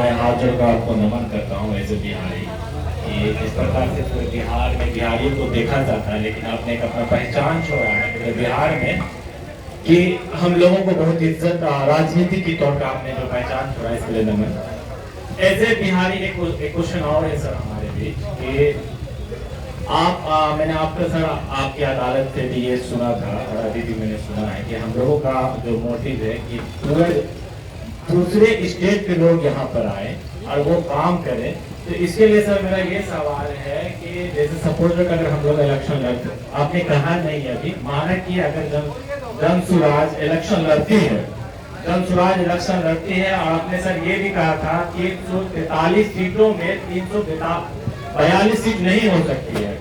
मैं हाथ जोड़कर आपको नमन करता हूँ एज ए बिहारी कि इस प्रकार से पूरे बिहार में बिहारियों को देखा जाता है, लेकिन आपने एक अपना पहचान छोड़ा है पूरे बिहार में कि हम लोगों को बहुत इज्जत राजनीति के तौर पर आपने जो पहचान छोड़ा है, इसके लिए नमन। एज ए बिहारी एक क्वेश्चन और है सर हमारे बीच कि मैंने आपका सर आपकी अदालत से भी ये सुना था और अभी भी मैंने सुना है कि हम लोगों का जो मोटिव है कि पूरे दूसरे स्टेट के लोग यहाँ पर आए और वो काम करें। तो इसके लिए सर मेरा ये सवाल है कि जैसे सपोज अगर हम लोग इलेक्शन लड़ते, आपने कहा नहीं अभी, माना कि अगर धनसुराज इलेक्शन लड़ती है, धनसुराज इलेक्शन लड़ती है और आपने सर ये भी कहा था कि 143 सीटों में 342 सीट नहीं हो सकती है,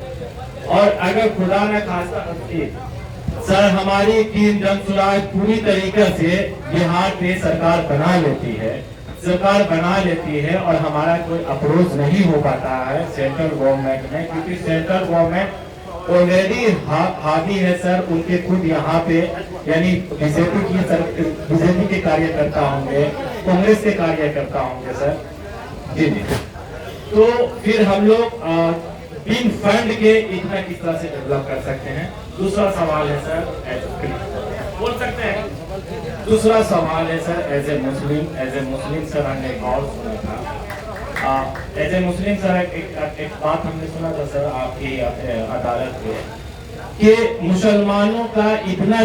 और अगर खुदा न खास्ता सर हमारी टीम धनसुराज पूरी तरीके से बिहार में सरकार बना लेती है और हमारा कोई अप्रोच नहीं हो पाता है सेंट्रल गवर्नमेंट में, क्योंकि सेंट्रल गवर्नमेंट ऑलरेडी हावी है सर, उनके खुद यहाँ पे यानी बीजेपी के कार्यकर्ता होंगे, कांग्रेस के कार्यकर्ता होंगे सर जी। तो फिर हम लोग बिन फंड के इतना किस तरह से डेवलप कर सकते हैं। दूसरा सवाल है सर, बोल सकते हैं, दूसरा सवाल है sir as a Muslim sir हमने एक और सुना था, एज ए मुस्लिम सर एक बात हमने सुना था सर आपकी अदालत में कि मुसलमानों का इतने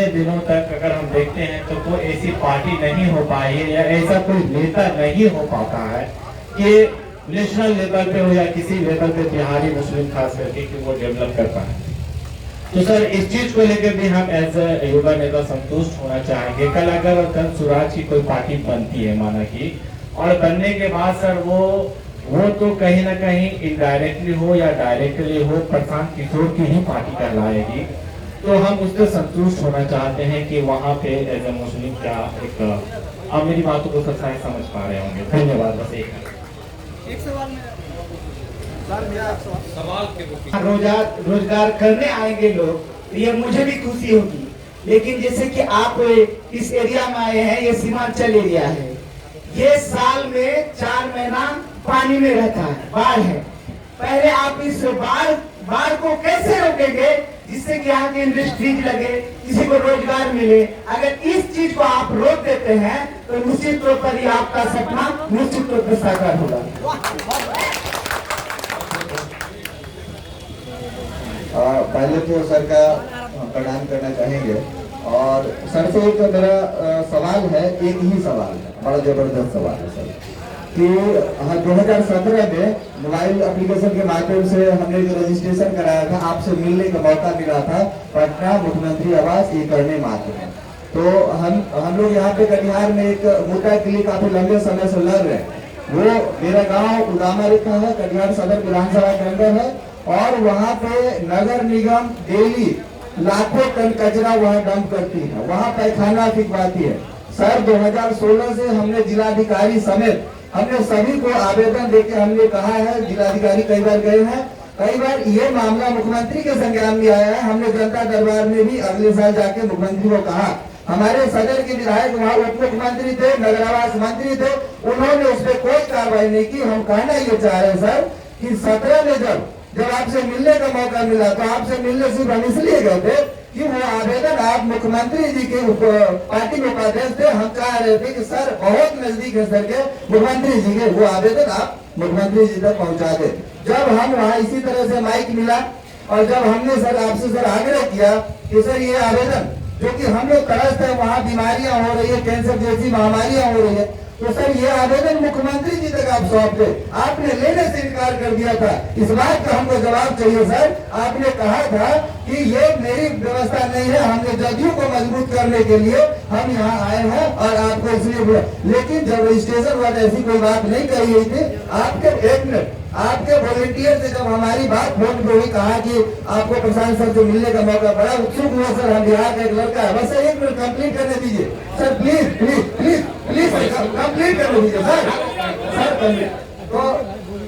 दिनों तक अगर हम देखते हैं तो कोई ऐसी पार्टी नहीं हो पाई है या ऐसा कोई नेता नहीं हो पाता है कि नेशनल लेवल पे हो या किसी लेवल पे बिहारी मुस्लिम खास करके कि वो डेवलप कर पाए। तो सर इस चीज को लेकर भी हम एज ए युवा नेता संतुष्ट होना चाहेंगे। कल अगर धनसुराज की कोई पार्टी बनती है माना की, और बनने के बाद सर वो तो कहीं ना कहीं इनडायरेक्टली हो या डायरेक्टली हो प्रशांत किशोर की ही पार्टी कहलाएगी, तो हम उससे संतुष्ट होना चाहते हैं कि वहाँ पे एज ए मुस्लिम का एक आप मेरी बातों को सब शायद समझ पा रहे होंगे। धन्यवाद। बस एक सवाल रोजगार करने आएंगे लोग, तो ये मुझे भी खुशी होगी, लेकिन जैसे कि आप इस एरिया में आए हैं, ये सीमांचल एरिया है, ये साल में 4 महीना पानी में रहता है, बाढ़ है। पहले आप इस बाढ़ को कैसे रोकेंगे जिससे कि यहाँ की इंडस्ट्रीज लगे, किसी को रोजगार मिले। अगर इस चीज को आप रोक देते हैं तो निश्चित तौर पर ही आपका सपना निश्चित तौर पर साकार होगा। पहले तो सर का प्रणाम करना चाहेंगे, और सर से एक मेरा सवाल है, एक ही सवाल है, बड़ा जबरदस्त सवाल है सर कि 2017 में मोबाइल एप्लीकेशन के माध्यम से हमने जो रजिस्ट्रेशन कराया था, आपसे मिलने का मौका मिला था पटना मुख्यमंत्री आवास ये करने मात्र में। तो हम लोग यहाँ पे कटिहार में एक मुद्दा के लिए काफी लंबे समय से लड़ रहे हैं। वो मेरा गांव उदामा रेखा है, कटिहार सदर विधानसभा के अंदर है, और वहाँ पे नगर निगम डेली लाखों टन कचरा वहाँ डंप करती है, वहाँ पैखाना फिकवाती है। सर 2016 से हमने जिलाधिकारी समेत हमने सभी को आवेदन देके हमने कहा है, जिलाधिकारी कई बार गए हैं, कई बार ये मामला मुख्यमंत्री के संज्ञान में आया है। हमने जनता दरबार में भी अगले साल जाके मुख्यमंत्री को कहा। हमारे सदर के विधायक वहाँ उप मुख्यमंत्री थे, नगर आवास मंत्री थे, उन्होंने उस पर कोई कार्रवाई नहीं की। हम कहना ये चाह रहे हैं सर कि 17 में जब आपसे मिलने का मौका मिला तो आपसे मिलने सिर्फ हम इसलिए गए थे कि वो आवेदन आप मुख्यमंत्री जी के पार्टी में उपाध्यक्ष थे। हम चाह रहे थे कि सर बहुत नजदीक है सर के मुख्यमंत्री जी के, वो आवेदन आप मुख्यमंत्री जी तक पहुंचा दे। जब हम वहाँ इसी तरह से माइक मिला और जब हमने सर आपसे सर आग्रह किया कि सर ये आवेदन जो कि हम लोग त्रस्त है, वहाँ बीमारियां हो रही है, कैंसर जैसी महामारियां हो रही है, तो सर ये आवेदन मुख्यमंत्री जी तक आप सौंप दे। आपने लेने से इनकार कर दिया था। इस बात का हमको जवाब चाहिए सर। आपने कहा था कि ये मेरी व्यवस्था नहीं है, हमने जदयू को मजबूत करने के लिए हम यहाँ आए हैं और आपको इसलिए, लेकिन जब रजिस्ट्रेशन हुआ ऐसी कोई बात नहीं कही गई थी। आपके वॉलंटियर से जब हमारी बात फोन पे हुई, कहा कि आपको प्रशांत सर से मिलने का मौका, बड़ा उत्सुक हुआ सर। हम बिहार का एक लड़का है, बस 1 मिनट कंप्लीट करने दीजिए sir, please please please please complete करने दीजिए सर। तो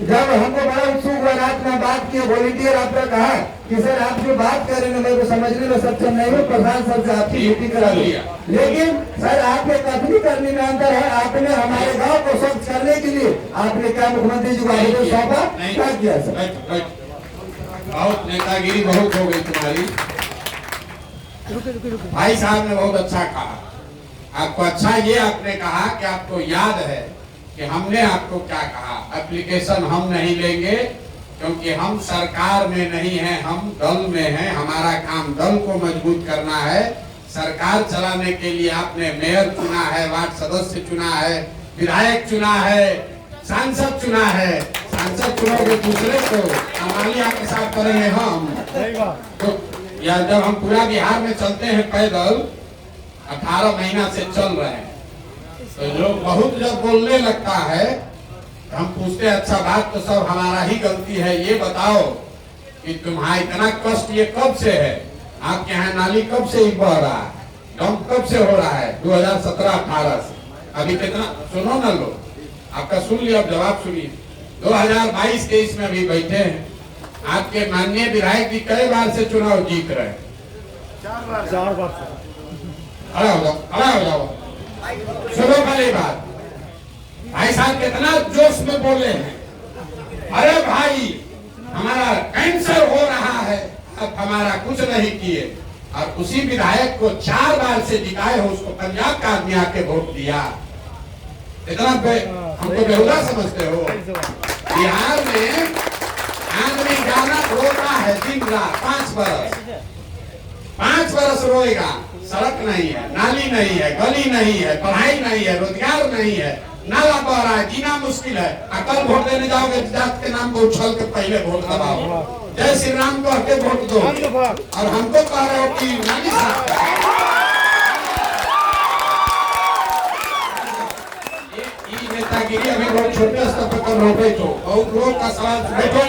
जब हमको बड़ा उत्सुक हुआ सर आपने बात की, वॉलंटियर आपने कहा कि सर आप जो बात कर रहे हैं मैं समझने में सक्षम नहीं हूँ, प्रधान सर से आपकी मीटिंग करा दी। लेकिन सर आपके कथनी करने में अंतर है। आपने हमारे गांव को स्वच्छ करने के लिए आपने क्या मुख्यमंत्री जी को आवेदन सौंपा, क्या किया सर? बहुत नेतागिरी बहुत हो गई तुम्हारी। भाई साहब ने बहुत अच्छा कहा। आपको अच्छा ये आपने कहा कि आपको याद है कि हमने आपको क्या कहा। एप्लीकेशन हम नहीं लेंगे क्योंकि हम सरकार में नहीं है, हम दल में हैं। हमारा काम दल को मजबूत करना है। सरकार चलाने के लिए आपने मेयर चुना है, वार्ड सदस्य चुना है, विधायक चुना है, सांसद चुना है। सांसद चुनोगे दूसरे को, अमालिया के साथ करेंगे हम। तो या जब हम पूरा बिहार में चलते हैं पैदल, 18 महीना से चल रहे हैं, तो लोग बहुत जब बोलने लगता है तो हम पूछते हैं अच्छा बात तो सब हमारा ही गलती है, ये बताओ कि तुम्हारा इतना कष्ट ये कब से है? आपके यहाँ नाली कब से बह रहा है? डंप कब से हो रहा है? 2017-18 से। अभी कितना, सुनो ना लोग, आपका सुन लिया, अब जवाब सुनिए। 2022-23 में अभी बैठे हैं। आपके माननीय विधायक जी कई बार से चुनाव जीत रहे हैं। 4 बार। खड़ा हो जाओ। सुनो पहली बात, भाई साहब कितना जोश में बोले हैं। अरे भाई हमारा कैंसर हो रहा है, अब हमारा कुछ नहीं किए। और उसी विधायक को 4 बार से जिताए हो, उसको पंजाब का आदमी आके वोट दिया। इतना हमको बेहुदा समझते हो? बिहार में आदमी गाना रोता है दिन रात 5 बरस रोएगा। सड़क नहीं है, नाली नहीं है, गली नहीं है, पढ़ाई नहीं है, रोजगार नहीं है, नाला बह रहा है, जीना मुश्किल है। कल वोट देने जाओगे, जात के नाम को उछल के पहले वोट दबाओ, जय श्री राम कह के वोट दो, और हमको कह रहे हो कि नाली साफ। ये नेतागिरी अभी बहुत छोटे स्तर पर कर रहे हो। बहुत लोग का सवाल बैठो।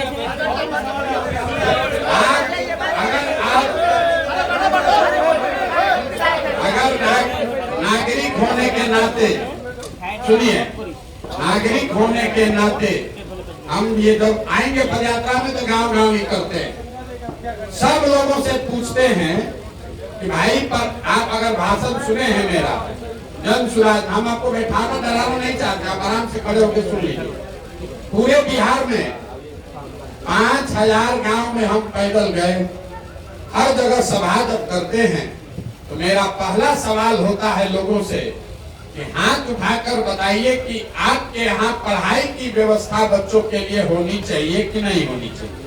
नागरिक होने के नाते, सुनिए, नागरिक होने के नाते हम ये जब आएंगे पदयात्रा में तो गांव गांव ही करते हैं। सब लोगों से पूछते हैं कि भाई पर आप अगर भाषण सुने हैं मेरा जन सुराज, हम आपको बैठाना डराना नहीं चाहते, आप आराम से खड़े होकर सुन लीजिए। पूरे बिहार में 5000 गांव में हम पैदल गए। हर जगह सभा जब करते हैं तो मेरा पहला सवाल होता है लोगों से कि हाथ उठाकर बताइए कि आपके यहाँ पढ़ाई की व्यवस्था बच्चों के लिए होनी चाहिए कि नहीं होनी चाहिए।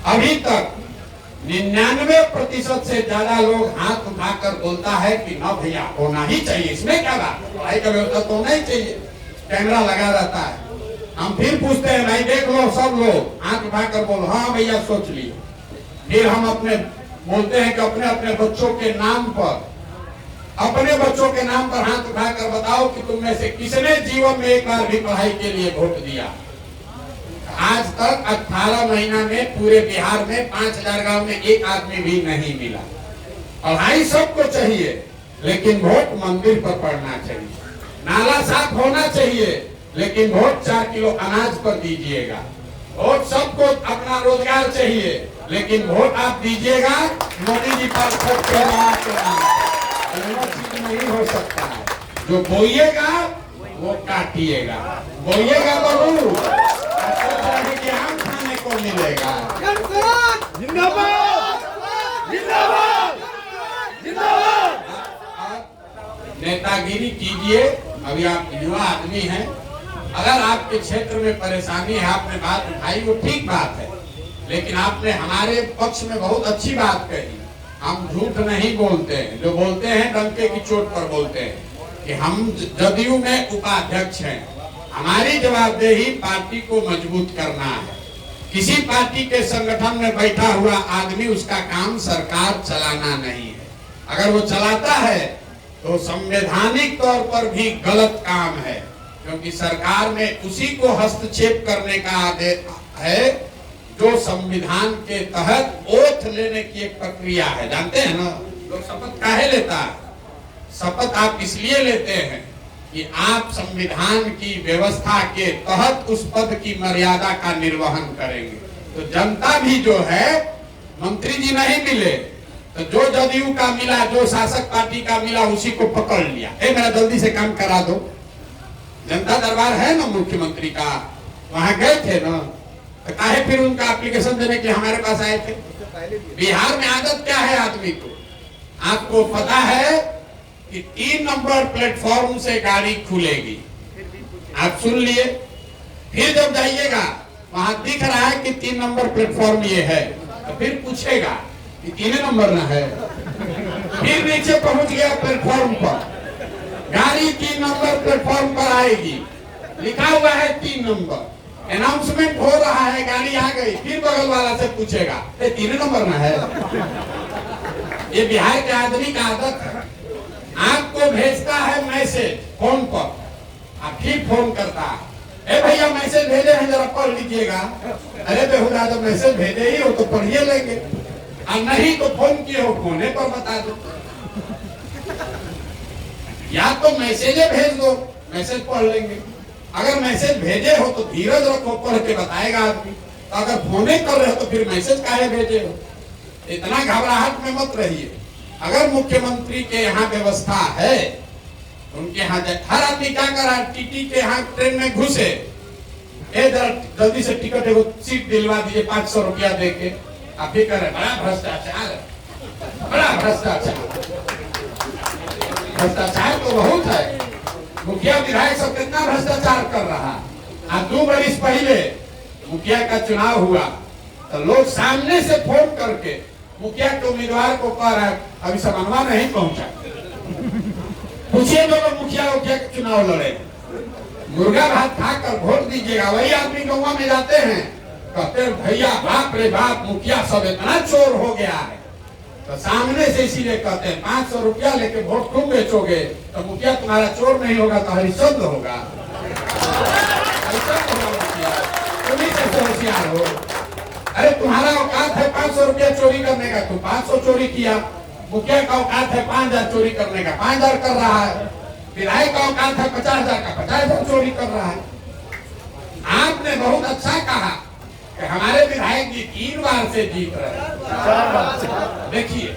अभी तक 99% से ज्यादा लोग हाथ उठाकर बोलता है कि ना भैया होना ही चाहिए, इसमें क्या बात है, पढ़ाई का व्यवस्था तो होना ही चाहिए। कैमरा लगा रहता है। हम फिर पूछते हैं भाई देख लो, सब लोग हाथ उठाकर बोलो हाँ भैया सोच लिए। फिर हम अपने बोलते हैं कि अपने अपने बच्चों के नाम पर, अपने बच्चों के नाम पर हाथ उठाकर बताओ कि तुम में से किसने जीवन में एक बार भी पढ़ाई के लिए वोट दिया। आज तक 18 महीना में पूरे बिहार में 5000 गांव में एक आदमी भी नहीं मिला। पढ़ाई सबको चाहिए, लेकिन वोट मंदिर पर पड़ना चाहिए। नाला साफ होना चाहिए, लेकिन वोट 4 किलो अनाज पर दीजिएगा। वोट सबको अपना रोजगार चाहिए, लेकिन वोट आप दीजिएगा मोदी जी पर के नाम। चीज नहीं हो सकता है। जो बोइएगा वो काटिएगा, बोइएगा बबू कि आम खाने को मिलेगा। जिंदाबाद जिंदाबाद जिंदाबाद। नेतागिरी कीजिए। अभी आप युवा आदमी हैं, अगर आपके क्षेत्र में परेशानी है, आपने बात उठाई, वो ठीक बात है, लेकिन आपने हमारे पक्ष में बहुत अच्छी बात कही। हम झूठ नहीं बोलते हैं, जो बोलते हैं डंके की चोट पर बोलते हैं कि हम जदयू में उपाध्यक्ष हैं। हमारी जवाबदेही पार्टी को मजबूत करना है। किसी पार्टी के संगठन में बैठा हुआ आदमी, उसका काम सरकार चलाना नहीं है। अगर वो चलाता है तो संवैधानिक तौर पर भी गलत काम है, क्योंकि सरकार में उसी को हस्तक्षेप करने का आदेश है जो संविधान के तहत ओथ लेने की एक प्रक्रिया है। जानते हैं ना लोग शपथ काहे लेता है? शपथ आप इसलिए लेते हैं कि आप संविधान की व्यवस्था के तहत उस पद की मर्यादा का निर्वहन करेंगे। तो जनता भी जो है, मंत्री जी नहीं मिले तो जो जदयू का मिला, जो शासक पार्टी का मिला, उसी को पकड़ लिया। मेरा जल्दी से काम करा दो। जनता दरबार है ना मुख्यमंत्री का, वहां गए थे ना, तो काहे फिर उनका एप्लीकेशन देने के हमारे पास आए थे? बिहार में आदत क्या है आदमी को, आपको पता है कि 3 नंबर प्लेटफॉर्म से गाड़ी खुलेगी, आप सुन लिए। फिर जब जाइएगा वहां दिख रहा है कि 3 नंबर प्लेटफॉर्म ये है, तो फिर पूछेगा कि 3 नंबर ना है। फिर नीचे पहुंच गया प्लेटफॉर्म पर, गाड़ी 3 नंबर प्लेटफॉर्म पर आएगी, लिखा हुआ है 3 नंबर, अनाउंसमेंट हो रहा है, गाड़ी आ गई, फिर बगल वाला से पूछेगा 3 नंबर ना है। ये बिहार के आदमी का आदत है। आपको भेजता है मैसेज फोन पर, आप फिर फोन करता है, भैया मैसेज भेजे हैं, जरा पढ़ लीजिएगा। अरे बेहुदा, जब मैसेज भेजे ही हो तो पढ़िए लेंगे, और नहीं तो फोन किए हो, फोने पर बता दो। या तो मैसेज भेज दो, मैसेज पढ़ लेंगे। अगर मैसेज भेजे हो तो धीरज रखो, पढ़ के बताएगा आदमी। तो अगर फोने कर रहे हो तो फिर मैसेज काहे भेजे हो? इतना घबराहट में मत रहिए। अगर मुख्यमंत्री के यहाँ व्यवस्था है, उनके यहाँ हर आदमी क्या कर रहा है, टीटी के यहाँ ट्रेन में घुसे, जरा जल्दी से टिकट एगो सीट दिलवा दीजिए 500 रुपया दे के। आप भी कर रहे, बड़ा भ्रष्टाचार, बड़ा भ्रष्टाचार। भ्रष्टाचार तो बहुत है। मुखिया विधायक सब कितना भ्रष्टाचार कर रहा। आज 2 वर्ष पहले मुखिया का चुनाव हुआ तो लोग सामने से फोन करके मुखिया के उम्मीदवार को कह रहा है, अभी समन्वय नहीं पहुंचा, पूछिए लोग मुखिया के चुनाव लड़े, मुर्गा भात खाकर वोट दीजिएगा। वही आदमी गाँव में जाते हैं, कहते हैं भैया बाप रे बाप, मुखिया सब इतना चोर हो गया है। तो सामने से इसीलिए कहते हैं 500 रुपया लेके वोट तुम बेचोगे तो मुखिया तुम्हारा चोर नहीं होगा तो हरिश्चंद्र होगा। तुम ही कैसे होशियार हो? अरे तुम्हारा औकात है 500 रुपया चोरी करने का, तुम 500 चोरी किया। मुखिया का औकात है 5000 चोरी करने का, 5000 कर रहा है। विधायक का औकात है 50,000 का, 50,000 चोरी कर रहा है। आपने बहुत अच्छा कहा कि हमारे विधायक जी 3 बार से जीत रहे हैं। देखिए,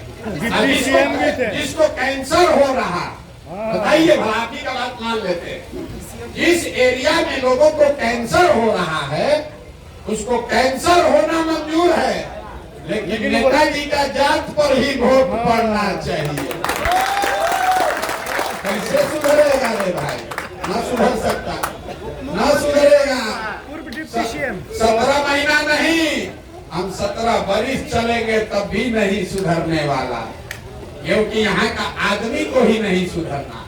जिसको कैंसर हो रहा, बताइए भला, आप ही का बात मान लेते हैं। जिस एरिया में लोगों को कैंसर हो रहा है, उसको कैंसर होना मंजूर है, लेकिन नेताजी का जात पर ही वोट पड़ना चाहिए। कैसे सुधरेगा रे भाई? न सुधर सकता, न सुधरेगा। 17 महीना नहीं, हम 17 वर्ष चलेंगे तब भी नहीं सुधरने वाला, क्योंकि यहाँ का आदमी को ही नहीं सुधरना।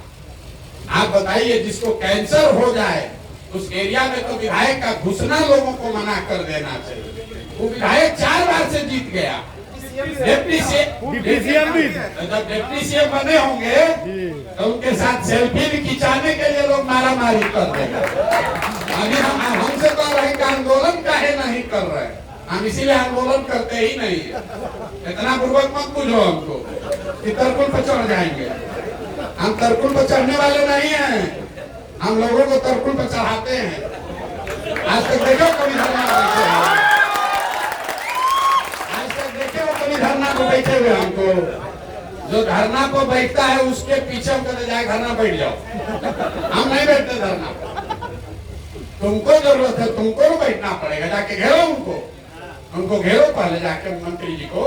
आप बताइए, जिसको कैंसर हो जाए उस एरिया में तो विधायक का घुसना लोगों को मना कर देना चाहिए। वो विधायक 4 बार से जीत गया। डिप्टी सीएम भी, जब डिप्टी सीएम बने होंगे तो उनके साथ सेल्फी भी खिंचाने के लिए लोग मारा मारी कर देंगे। अभी हमसे कह रहे हैं कि आंदोलन काहे नहीं कर रहे, हम इसीलिए आंदोलन करते ही नहीं है। इतना पूर्वक मत पूछो हमको कि तरकुल पर चढ़ जाएंगे। हम तरकुल पर चढ़ने वाले नहीं हैं, हम लोगों को तरकुल पर चढ़ाते हैं। आज तक देखो कभी धरना बैठे हैं, आज तक देखे हो कभी धरना को बैठे हुए? हमको जो धरना को बैठता है उसके पीछे हम कहते जाए धरना बैठ जाओ, हम नहीं बैठते धरना पर। तुमको जरूरत है, तुमको बैठना पड़ेगा, जाके घेरो उनको घेरो पहले जाके मंत्री जी को,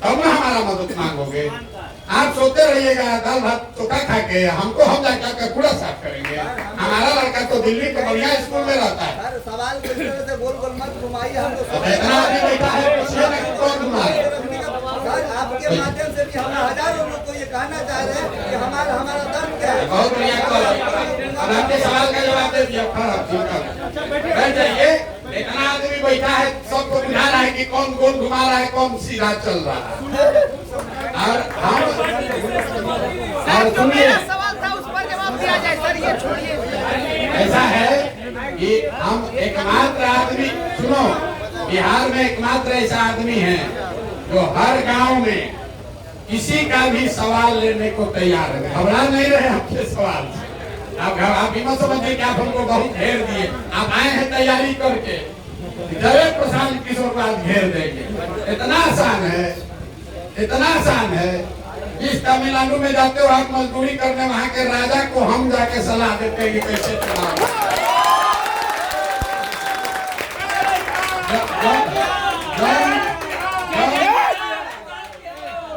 तब ना हमारा मदद मांगोगे। आप सोते रहिएगा दाल भात चोखा खा के, हमको हम जाकर कूड़ा साफ करेंगे। हमारा लड़का तो दिल्ली के बढ़िया स्कूल में रहता है। सवाल से गोल गोल मत घुमाइए, इतना आदमी बैठा है, पूछिए ना कि कौन घुमाए। आपके माध्यम से भी हम हजारों लोग को ये कहना चाह रहे हैं कि हमारा दर्द क्या है। बहुत बढ़िया कॉल, आपके सवाल का जवाब दे दिया। बैठ जाइए। इतना आदमी बैठा है, सबको बुझा रहा है कि कौन गोल घुमा रहा है, कौन सीधा चल रहा है। और हम सुनिए, सवाल था उस पर जवाब दिया जाए सर, ये छोड़िए। ऐसा है कि हम एकमात्र आदमी, सुनो, बिहार में एकमात्र ऐसा आदमी है जो हर गांव में किसी का भी सवाल लेने को तैयार है। घबरा नहीं रहे आपके सवाल से। आप भी मत समझिए कि आप हमको बहुत घेर दिए। आप आए हैं तैयारी करके, जरे प्रशांत किशोर बाद घेर देंगे। इतना आसान है, इतना आसान है। जिस तमिलनाडु में जाते हो आप मजदूरी करने, वहां के राजा को हम जाके सलाह देते हैं कि कैसे चुनाव।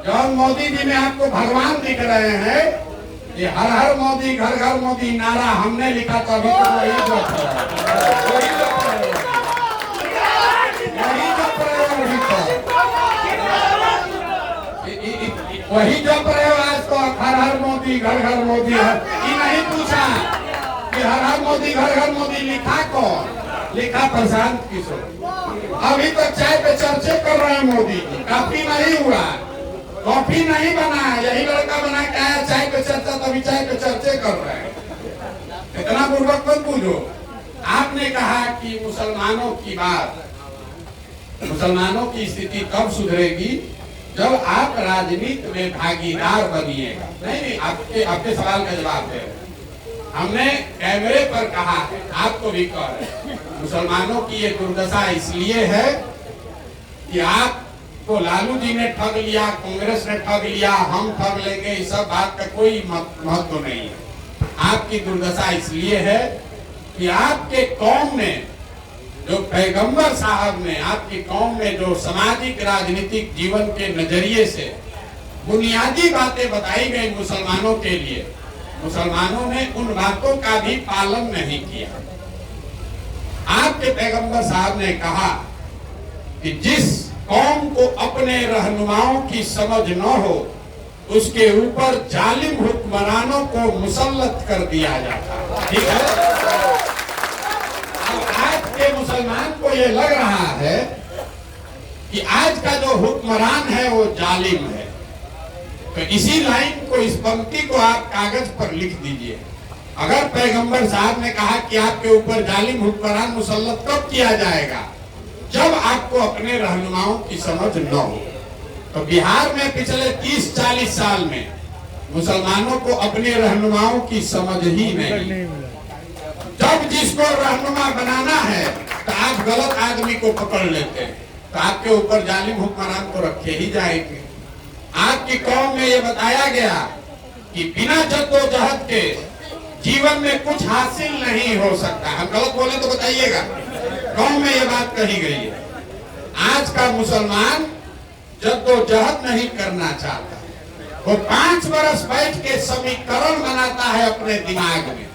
जॉन मोदी जी में आपको भगवान दिख रहे हैं। ये हर हर मोदी, घर घर मोदी नारा हमने लिखा था, अभी तो वही जो वही जप रहे हो आज तो। हर हर मोदी, घर घर मोदी। ये नहीं पूछा कि हर हर मोदी, घर घर मोदी लिखा कौन? लिखा प्रशांत किशोर। अभी तक चाय पे चर्चे कर रहे हैं मोदी जी। काफी नहीं हुआ, कॉफी नहीं बना, यही लड़का बना के आया चाय पे चर्चा, तभी चाय पे चर्चे कर रहे हैं। इतना पूर्वक मत पूछो। आपने कहा कि मुसलमानों की बात, मुसलमानों की स्थिति तब सुधरेगी जब आप राजनीति में भागीदार बनिएगा। नहीं, आपके सवाल का जवाब है। हमने कैमरे पर कहा है, आपको भी कह रहे, मुसलमानों की ये दुर्दशा इसलिए है कि आपको लालू जी ने ठग लिया, कांग्रेस ने ठग लिया, हम ठग लेंगे, इस सब बात का कोई महत्व नहीं है। आपकी दुर्दशा इसलिए है कि आपके कौम में जो पैगंबर साहब ने, आपकी कौम में जो सामाजिक राजनीतिक जीवन के नजरिए से बुनियादी बातें बताई गई मुसलमानों के लिए, मुसलमानों ने उन बातों का भी पालन नहीं किया। आपके पैगंबर साहब ने कहा कि जिस कौम को अपने रहनुमाओं की समझ न हो, उसके ऊपर जालिम हुक्मरानों को मुसल्लत कर दिया जाता। ठीक है। आज के मुसलमान को यह लग रहा है कि आज का जो हुक्मरान है वो जालिम है। तो इसी लाइन को, इस पंक्ति को आप कागज पर लिख दीजिए। अगर पैगंबर साहब ने कहा कि आपके ऊपर जालिम हुक्मरान मुसल्लत कब किया जाएगा? जब आपको अपने रहनुमाओं की समझ न हो। तो बिहार में पिछले 30-40 साल में मुसलमानों को अपने रहनुमाओं की समझ ही नहीं। जब जिसको रहनुमा बनाना है तो आप गलत आदमी को पकड़ लेते हैं, तो आपके ऊपर जालिम हुक्मरान को रखे ही जाएंगे। आपकी कौम में ये बताया गया कि बिना जद्दोजहद के जीवन में कुछ हासिल नहीं हो सकता। हम गलत बोले तो बताइएगा। कौम में ये बात कही गई है। आज का मुसलमान जद्दोजहद नहीं करना चाहता। वो 5 बरस बैठ के समीकरण बनाता है अपने दिमाग में,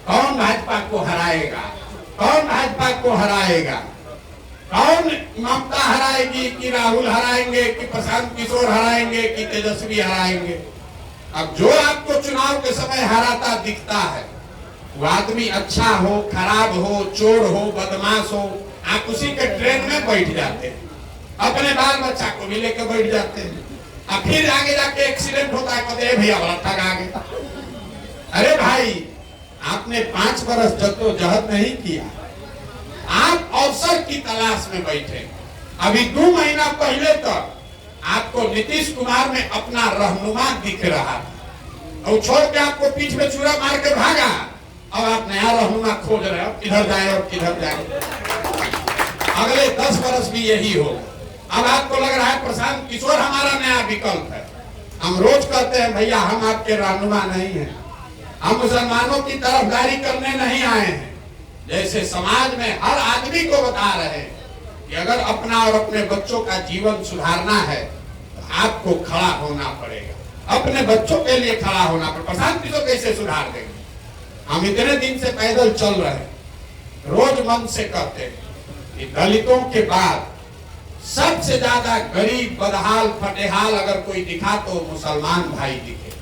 कौन भाजपा को हराएगा, कौन भाजपा को हराएगा, कौन ममता हराएगी, कि राहुल हराएंगे, कि प्रशांत किशोर हराएंगे, कि तेजस्वी हराएंगे। अब जो आपको चुनाव के समय हराता दिखता है, वो आदमी अच्छा हो, खराब हो, चोर हो, बदमाश हो, आप उसी के ट्रेन में बैठ जाते हैं, अपने बाल बच्चा को भी लेकर बैठ जाते हैं। अब फिर आगे जाके एक्सीडेंट होता है, कहते भैया बड़ा ठग आ गया। अरे भाई, आपने 5 बरस जद्दोजहद नहीं किया, आप अवसर की तलाश में बैठे। अभी 2 महीना पहले तक आपको नीतीश कुमार में अपना रहनुमा दिख रहा था, और छोड़ के आपको पीठ में चूड़ा मार के भागा। अब आप नया रहनुमा खोज रहे हो, किधर जाए और किधर जाए। अगले 10 बरस भी यही हो। अब आपको लग रहा है प्रशांत किशोर हमारा नया विकल्प है। हम रोज कहते हैं भैया हम आपके रहनुमा नहीं हैं, हम मुसलमानों की तरफदारी करने नहीं आए हैं। जैसे समाज में हर आदमी को बता रहे हैं कि अगर अपना और अपने बच्चों का जीवन सुधारना है तो आपको खड़ा होना पड़ेगा, अपने बच्चों के लिए खड़ा होना पड़ेगा। प्रशांत किशोर कैसे सुधार देंगे? हम इतने दिन से पैदल चल रहे हैं, रोज मन से कहते हैं कि दलितों के बाद सबसे ज्यादा गरीब, बदहाल, फटेहाल अगर कोई दिखा तो मुसलमान भाई दिखे।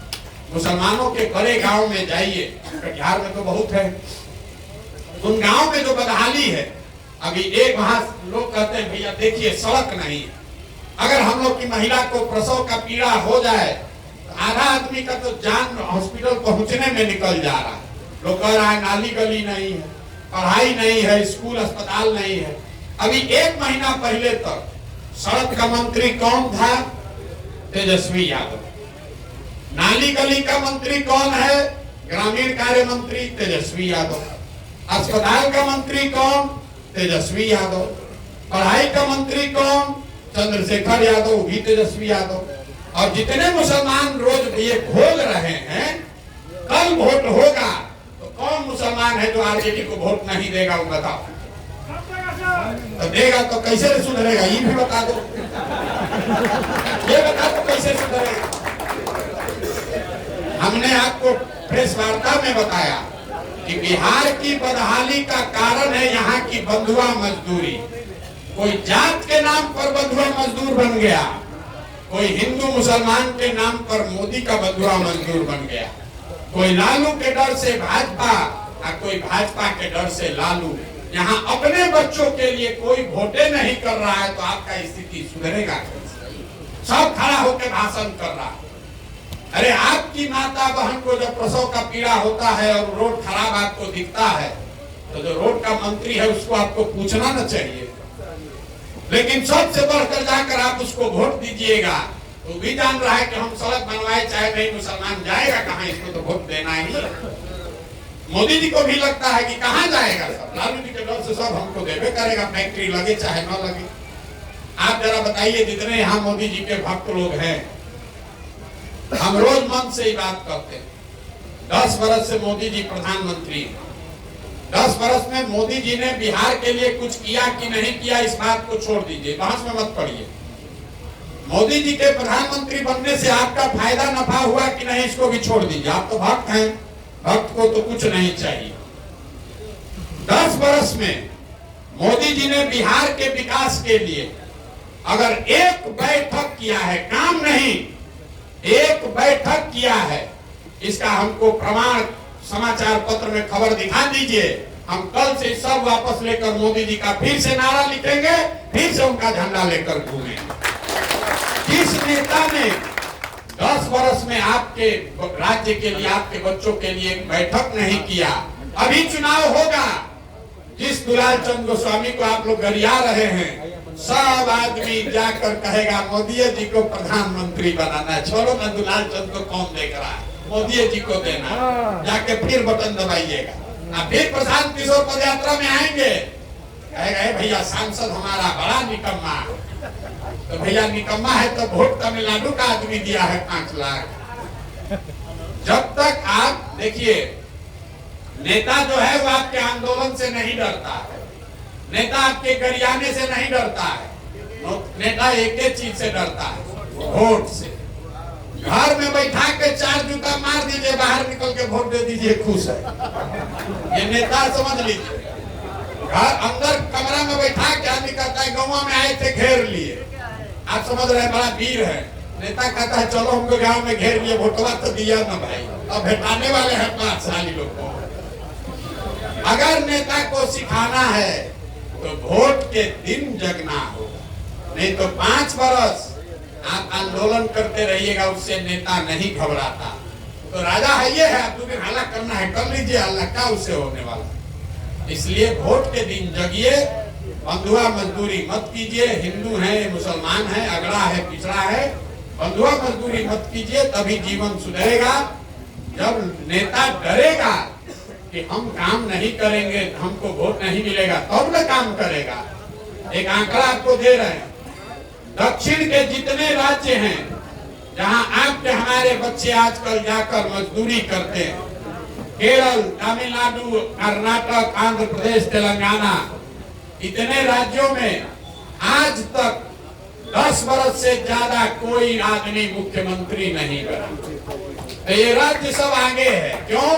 मुसलमानों के बड़े गांव में जाइए, कटिहार में तो बहुत है, उन गांव में जो बदहाली है, अभी एक वहां लोग कहते हैं भैया देखिए सड़क नहीं है। अगर हम लोग की महिला को प्रसव का पीड़ा हो जाए तो आधा आदमी का तो जान हॉस्पिटल पहुंचने में निकल जा रहा है। लोग कह रहा है नाली गली नहीं है, पढ़ाई नहीं है, स्कूल अस्पताल नहीं है। अभी 1 महीना पहले तक सड़क का मंत्री कौन था? तेजस्वी यादव। नाली गली का मंत्री कौन है? ग्रामीण कार्य मंत्री तेजस्वी यादव। अस्पताल का मंत्री कौन? तेजस्वी यादव। पढ़ाई का मंत्री कौन? चंद्रशेखर यादव, भी तेजस्वी यादव। और जितने मुसलमान रोज ये घोल रहे हैं, कल वोट होगा तो कौन मुसलमान है जो आरजेडी को वोट नहीं देगा, वो बताओ। तो देगा तो कैसे सुधरेगा, ये भी बता दो। ये बता दो कैसे सुधरेगा। हमने आपको प्रेस वार्ता में बताया कि बिहार की बदहाली का कारण है यहाँ की बंधुआ मजदूरी। कोई जात के नाम पर बंधुआ मजदूर बन गया, कोई हिंदू मुसलमान के नाम पर मोदी का बंधुआ मजदूर बन गया, कोई लालू के डर से भाजपा और कोई भाजपा के डर से लालू। यहाँ अपने बच्चों के लिए कोई वोटे नहीं कर रहा है तो आपका स्थिति सुधरेगा कैसे? सब खड़ा होकर भाषण कर रहा है। अरे आपकी माता बहन को जब प्रसव का पीड़ा होता है और रोड खराब आपको दिखता है तो जो रोड का मंत्री है उसको आपको पूछना न चाहिए, लेकिन सबसे बढ़कर जाकर आप उसको वोट दीजिएगा। तो भी जान रहा है कि हम सड़क बनवाए चाहे नहीं, मुसलमान जाएगा कहाँ, इसको तो वोट देना ही है। मोदी जी को भी लगता है कि कहाँ जाएगा सब, लालू जी के डर से सब हमको देवे करेगा, फैक्ट्री लगे चाहे न लगे। आप जरा बताइए, जितने यहाँ मोदी जी के भक्त लोग हैं, हम रोज मन से ही बात करते हैं। 10 वर्ष से मोदी जी प्रधानमंत्री हैं। 10 वर्ष में मोदी जी ने बिहार के लिए कुछ किया कि नहीं किया, इस बात को छोड़ दीजिए, बहस में मत पड़िए। मोदी जी के प्रधानमंत्री बनने से आपका फायदा नफा हुआ कि नहीं, इसको भी छोड़ दीजिए। आप तो भक्त हैं, भक्त को तो कुछ नहीं चाहिए। 10 वर्ष में मोदी जी ने बिहार के विकास के लिए अगर एक बैठक किया है, काम नहीं, एक बैठक किया है, इसका हमको प्रमाण समाचार पत्र में खबर दिखा दीजिए। हम कल से सब वापस लेकर मोदी जी का फिर से नारा लिखेंगे, फिर से उनका झंडा लेकर घूमेंगे। किस नेता ने 10 वर्ष में आपके राज्य के लिए, आपके बच्चों के लिए एक बैठक नहीं किया? अभी चुनाव होगा, जिस दुलाल चंद गोस्वामी को आप लोग गरिया रहे हैं, सब आदमी जाकर कहेगा मोदी जी को प्रधानमंत्री बनाना है। छोड़ो ना, दुलाल चंद को कौन देख रहा है, मोदी जी को देना। जाके फिर बटन दबाइएगा। फिर प्रशांत किशोर पद यात्रा में आएंगे, कहेगा भैया सांसद हमारा बड़ा निकम्मा। तो भैया निकम्मा है तो वोट तमिलनाडु का आदमी दिया है 5 लाख। जब तक आप देखिए, नेता जो है वो आपके आंदोलन से नहीं डरता है, नेता आपके गरियाने से नहीं डरता है। नेता एक ही चीज से डरता है, वोट से। घर में बैठा के 4 जूता मार दीजिए, बाहर निकल के वोट दे दीजिए, खुश है। ये नेता समझ लीजिए। घर अंदर कमरा में बैठा के आदमी कहता है गाँव में आए थे घेर लिए, आप समझ रहे हैं बड़ा वीर है। नेता कहता है चलो हमको गाँव में घेर लिए, वोटवा तो दिया ना भाई, अब भेटाने वाले हैं 5 साल लोग को। अगर नेता को सिखाना है तो वोट के दिन जगना होगा, नहीं तो 5 वर्ष आप आंदोलन करते रहिएगा, उससे नेता नहीं घबराता। तो राजा है ये है, आप 2 दिन हल्ला करना है कर लीजिए, अल्लाह का उससे होने वाला। इसलिए वोट के दिन जगिए, बंधुआ मजदूरी मत कीजिए। हिंदू है, मुसलमान है, अगड़ा है, पिछड़ा है, बंधुआ मजदूरी मत कीजिए, तभी जीवन सुधरेगा। जब नेता डरेगा कि हम काम नहीं करेंगे, हमको वोट नहीं मिलेगा, तब न काम करेगा। एक आंकड़ा आपको दे रहे हैं, दक्षिण के जितने राज्य हैं जहां आपके हमारे बच्चे आजकल जाकर मजदूरी करते हैं, केरल, तमिलनाडु, कर्नाटक, आंध्र प्रदेश, तेलंगाना, इतने राज्यों में आज तक 10 वर्ष से ज्यादा कोई आदमी मुख्यमंत्री नहीं बना। तो ये राज्य सब आगे है। क्यों?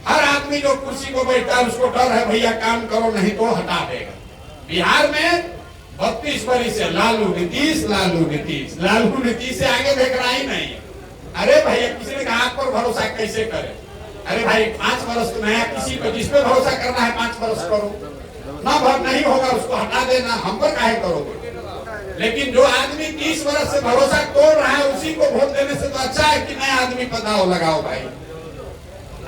हर आदमी जो कुर्सी को बैठता है उसको डर है भैया काम करो नहीं तो हटा देगा। बिहार में 32 वर्ष से लालू नीतीश, लालू नीतीश, लालू नीतीश से आगे देख रहा ही नहीं। अरे भैया किसी ने कहा आप पर भरोसा कैसे करे? अरे भाई 5 वर्ष तो नया किसी को जिसपे भरोसा करना है 5 वर्ष करो, ना भर नहीं होगा उसको हटा देना, हम पर काहे करोगे? लेकिन जो आदमी 30 वर्ष से भरोसा तोड़ रहा है उसी को वोट देने से तो अच्छा है कि नया आदमी पता लगाओ भाई।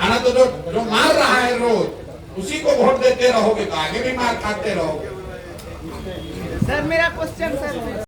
आना तो जो मार रहा है रोज उसी को वोट देते रहोगे तो आगे भी मार खाते रहोगे। सर मेरा क्वेश्चन सर